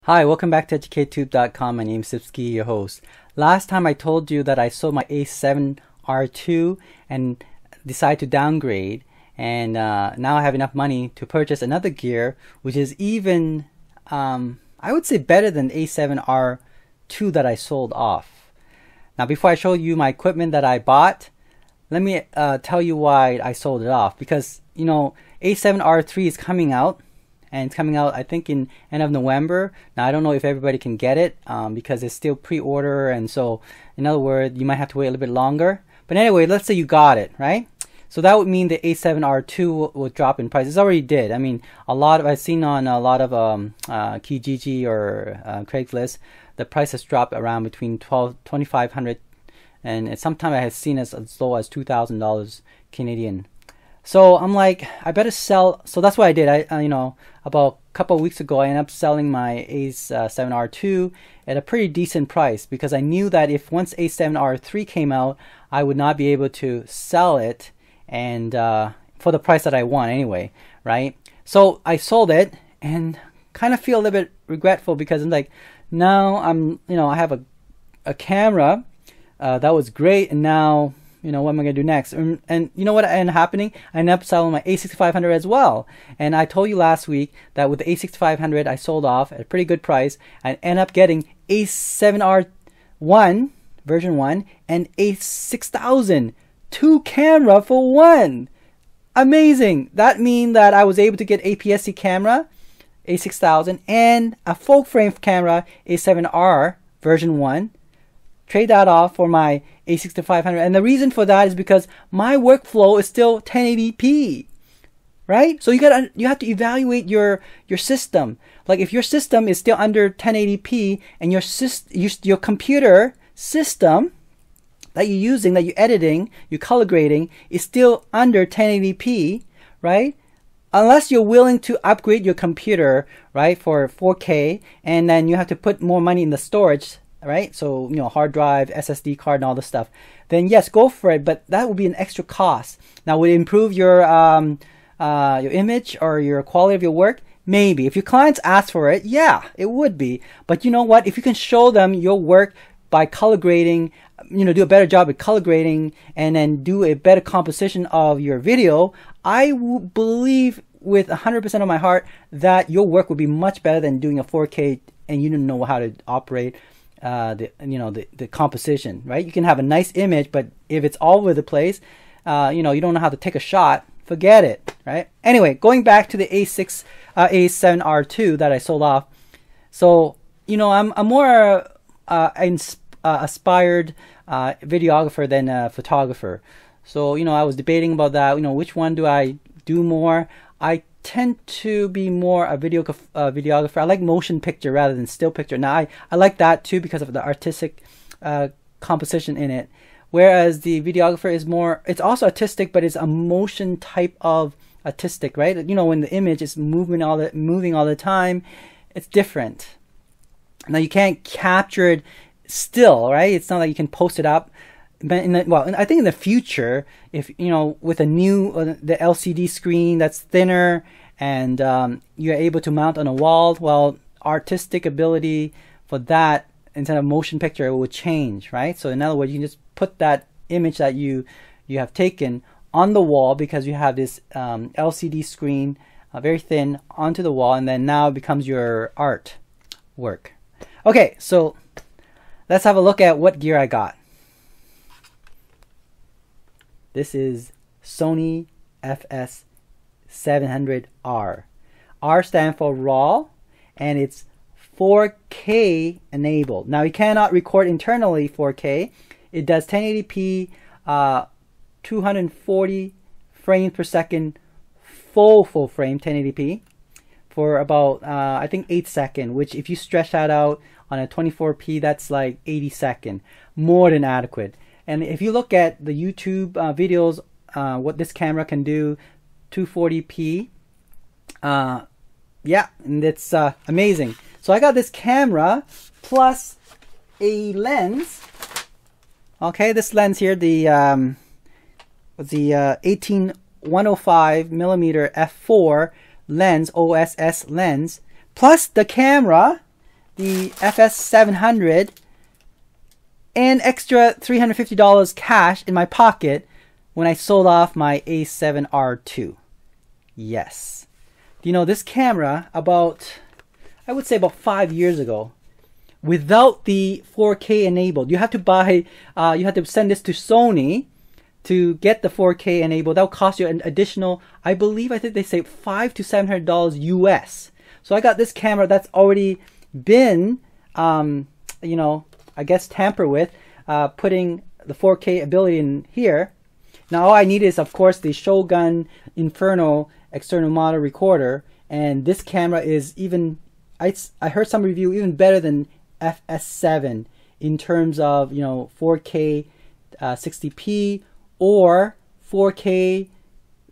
Hi, welcome back to EducateTube.com. My name is Sipsky, your host. Last time I told you that I sold my a7rii and decided to downgrade, and now I have enough money to purchase another gear, which is even, I would say, better than a7rii that I sold off. Now, before I show you my equipment that I bought, let me tell you why I sold it off. Because, you know, a7rii is coming out. And it's coming out, I think, in end of November. Now, I don't know if everybody can get it because it's still pre-order. And so, in other words, you might have to wait a little bit longer. But anyway, let's say you got it, right? So that would mean the a7rii will drop in price. It's already did. I mean, I've seen on a lot of Kijiji or Craigslist, the price has dropped around between $2,500 and sometimes I have seen as low as $2,000 Canadian. So I'm like, I better sell. So that's what I did. About a couple of weeks ago, I ended up selling my a7rii at a pretty decent price because I knew that if once a7rii came out, I would not be able to sell it and for the price that I want anyway, right? So I sold it and kind of feel a little bit regretful because I'm like, now I have a camera that was great, and now, what am I going to do next? And you know what ended up happening? I ended up selling my a6500 as well. And I told you last week that with the a6500, I sold off at a pretty good price. I ended up getting a7rii version 1 and a6000 two camera for one. Amazing. That means that I was able to get APS-C camera, a6000, and a full frame camera, a7rii version 1. Trade that off for my a6500, and the reason for that is because my workflow is still 1080p, right? So you have to evaluate your system. Like if your system is still under 1080p and your computer system that you're using, that you're editing, you're color grading is still under 1080p, right? Unless you're willing to upgrade your computer, right, for 4K, and then you have to put more money in the storage, right? So, hard drive, SSD card, and all this stuff. Then yes, go for it, but that would be an extra cost. Now, would it improve your image or your quality of your work? Maybe. If your clients ask for it, yeah, it would be. But you know what? If you can show them your work by color grading, do a better job at color grading, and then do a better composition of your video, I believe with 100% of my heart that your work would be much better than doing a 4K and you don't know how to operate the composition, right? You can have a nice image, but if it's all over the place, you don't know how to take a shot, forget it, right? Anyway, going back to the a7rii that I sold off. So, I'm more aspired videographer than a photographer. So, I was debating about that, which one do I do more? I tend to be more a videographer. I like motion picture rather than still picture. Now I like that too because of the artistic composition in it. Whereas the videographer is more, it's also artistic, but it's a motion type of artistic, right? When the image is moving all the time, it's different. Now you can't capture it still, right? It's not like you can post it up. But I think in the future, if with a new the LCD screen that's thinner and you're able to mount on a wall, well, artistic ability for that instead of motion picture would change, right? So in other words, you can just put that image that you have taken on the wall because you have this LCD screen, very thin, onto the wall, and then now it becomes your art work. Okay, so let's have a look at what gear I got. This is Sony FS700R. R stands for RAW, and it's 4K enabled. Now, you cannot record internally 4K. It does 1080p, 240 frames per second, full frame 1080p for about, I think 8 seconds, which if you stretch that out on a 24p, that's like 80 seconds. More than adequate. And if you look at the YouTube videos, what this camera can do, 240p, yeah, and it's amazing. So I got this camera plus a lens. Okay, this lens here, the 18105mm f4 lens, OSS lens, plus the camera, the FS700 and extra $350 cash in my pocket when I sold off my A7R2. Yes. You know, this camera, I would say about 5 years ago, without the 4K enabled, you have to buy, you have to send this to Sony to get the 4K enabled. That'll cost you an additional, I think they say $500 to $700 US. So I got this camera that's already been, you know, I guess tampered with, putting the 4K ability in here. Now all I need is, of course, the Shogun Inferno external monitor recorder, and this camera is even, I heard some review, even better than FS7 in terms of, you know, 4K 60p or 4K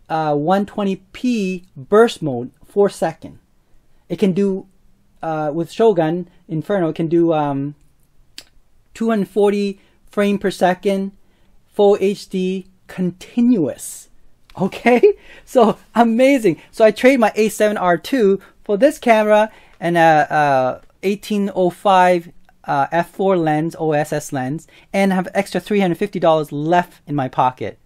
120p burst mode 4-second. It can do, with Shogun Inferno, it can do 240 frame per second, full HD, continuous. Okay, so amazing. So I trade my A7R2 for this camera and a 1805 f4 lens, OSS lens, and have extra $350 left in my pocket.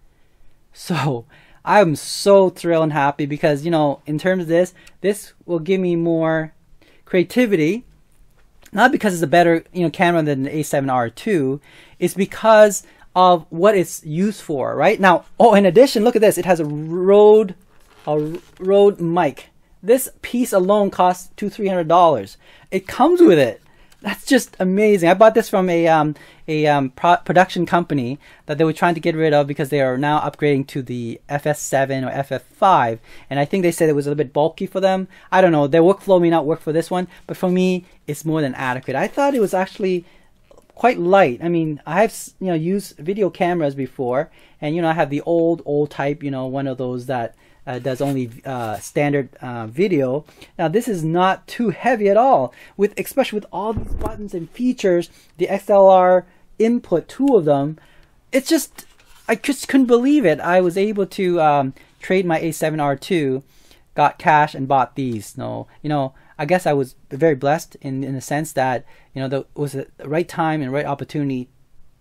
So I'm so thrilled and happy because, you know, in terms of this will give me more creativity. Not because it's a better, you know, camera than the A7R2. It's because of what it's used for, right? Now, oh, in addition, look at this. It has a Rode mic. This piece alone costs $200-300. It comes with it. That's just amazing. I bought this from a production company that they were trying to get rid of because they are now upgrading to the FS7 or FF5, and I think they said it was a little bit bulky for them. I don't know. Their workflow may not work for this one, but for me, it's more than adequate. I thought it was actually quite light. I mean, I have, you know, used video cameras before, and, you know, I have the old type, you know, one of those that does only standard video. Now this is not too heavy at all, especially with all these buttons and features, the XLR input, 2 of them. It's just, I just couldn't believe it. I was able to trade my A7R2, got cash, and bought these. No, you know, I guess I was very blessed in the sense that, you know, it was the right time and right opportunity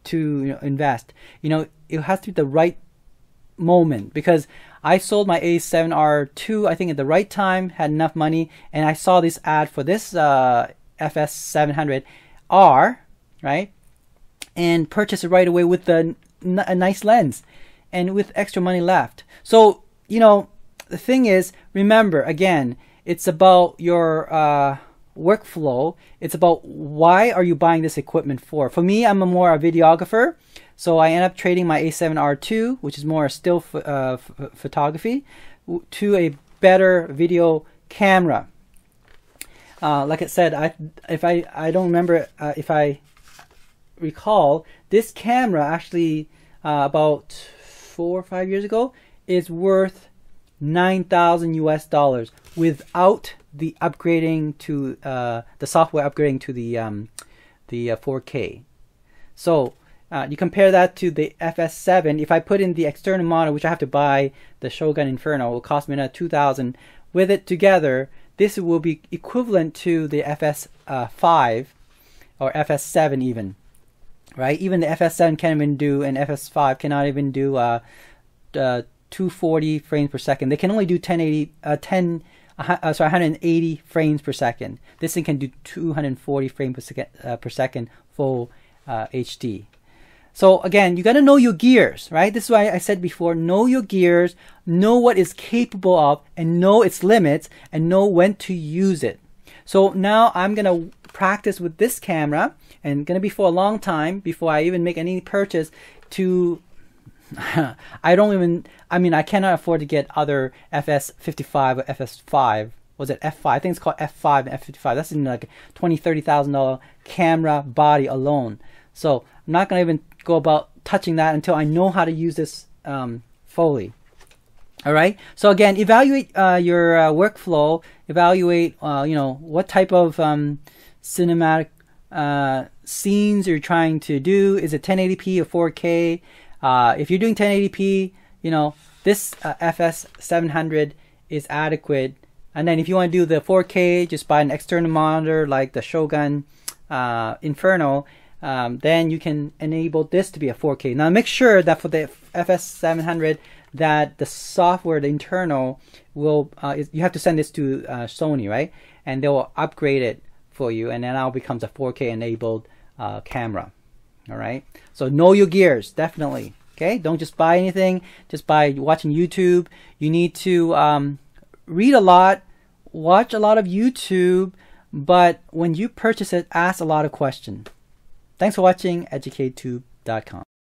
to, you know, invest. You know, it has to be the right moment, because I sold my A7R2, I think, at the right time, had enough money, and I saw this ad for this FS700R, right, and purchased it right away with a nice lens and with extra money left. So, you know, the thing is, remember, again, it's about your workflow. It's about why are you buying this equipment for. For me, I'm more a videographer, so I end up trading my A7R2, which is more still photography, to a better video camera. Like I said, I don't remember, if I recall, this camera actually about 4 or 5 years ago is worth $9,000 US without the upgrading to the software upgrading to the 4K. So you compare that to the FS7. If I put in the external monitor, which I have to buy, the Shogun Inferno, it will cost me another $2,000. With it together, this will be equivalent to the FS5 or FS7 even, right? Even the FS7 can't even do, and FS5 cannot even do 240 frames per second. They can only do 180 frames per second. This thing can do 240 frames per second full HD. So again, you got to know your gears, right? This is why I said before, know your gears, know what it's capable of, and know its limits, and know when to use it. So now I'm going to practice with this camera, and going to be for a long time before I even make any purchase to I cannot afford to get other FS55 or FS5. Was it F5? I think it's called F5 and F55. That's in like $20,000-$30,000 camera body alone. So I'm not going to even go about touching that until I know how to use this fully. All right. So again, evaluate your workflow. Evaluate, what type of cinematic scenes you're trying to do. Is it 1080p or 4K? If you're doing 1080p, this FS700 is adequate And then if you want to do the 4K, just buy an external monitor like the Shogun Inferno. Then you can enable this to be a 4K. Now make sure that for the FS700 that the software, the internal, will you have to send this to Sony, right? And they will upgrade it for you, and then now it becomes a 4K enabled camera. All right. So know your gears, definitely. Okay. Don't just buy anything just by watching YouTube. You need to read a lot, watch a lot of YouTube, but when you purchase it, ask a lot of questions. Thanks for watching EducateTube.com.